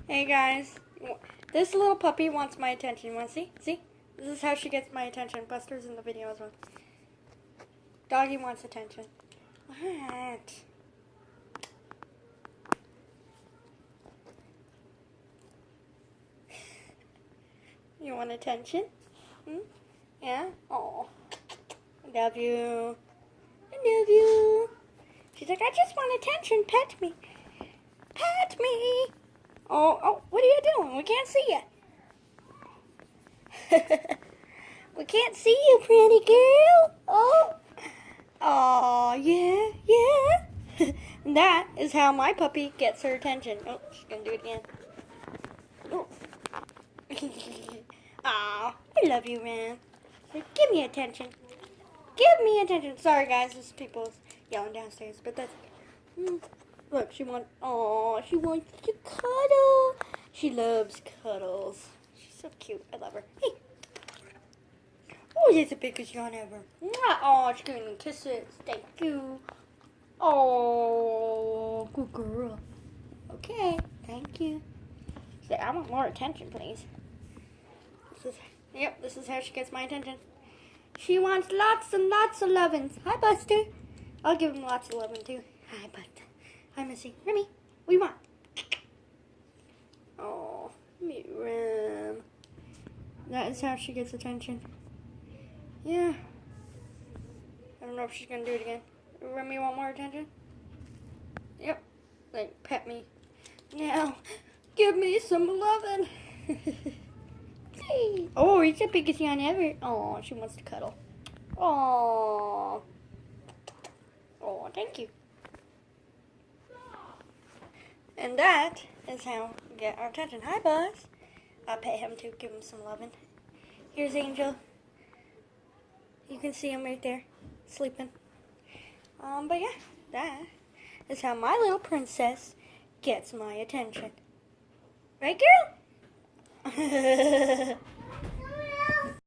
Hey guys, this little puppy wants my attention. You want to see? See? This is how she gets my attention. Buster's in the video as well. Doggy wants attention. What? You want attention? Hmm? Yeah? Oh, I love you. I love you. She's like, I just want attention. Pet me. Pet me. Oh, what are you doing? We can't see you. We can't see you, pretty girl. Oh, yeah. That is how my puppy gets her attention. Oh, she's gonna do it again. Oh. Aw, I love you, man. Give me attention. Give me attention. Sorry, guys, there's people yelling downstairs, but that's okay. Look, she wants to cuddle. She loves cuddles. She's so cute. I love her. Hey. Oh, that's the biggest yawn ever. Oh, she's giving me kisses. Thank you. Oh, good girl. Okay, thank you. Say, I want more attention, please. This is how she gets my attention. She wants lots and lots of lovins. Hi, Buster. I'll give him lots of lovin' too. Hi, Buster. Hi, Missy. Remi, what do you want? Oh, me, Rem. That is how she gets attention. Yeah. I don't know if she's going to do it again. Remi, want more attention? Yep. Like, pet me. Now, give me some lovin'. Hey. Oh, he's the biggest yawn ever. Oh, she wants to cuddle. Oh. Oh, thank you. And that is how we get our attention. Hi, Buzz. I'll pet him too, give him some lovin'. Here's Angel. You can see him right there, sleeping. But yeah, that is how my little princess gets my attention. Right, girl?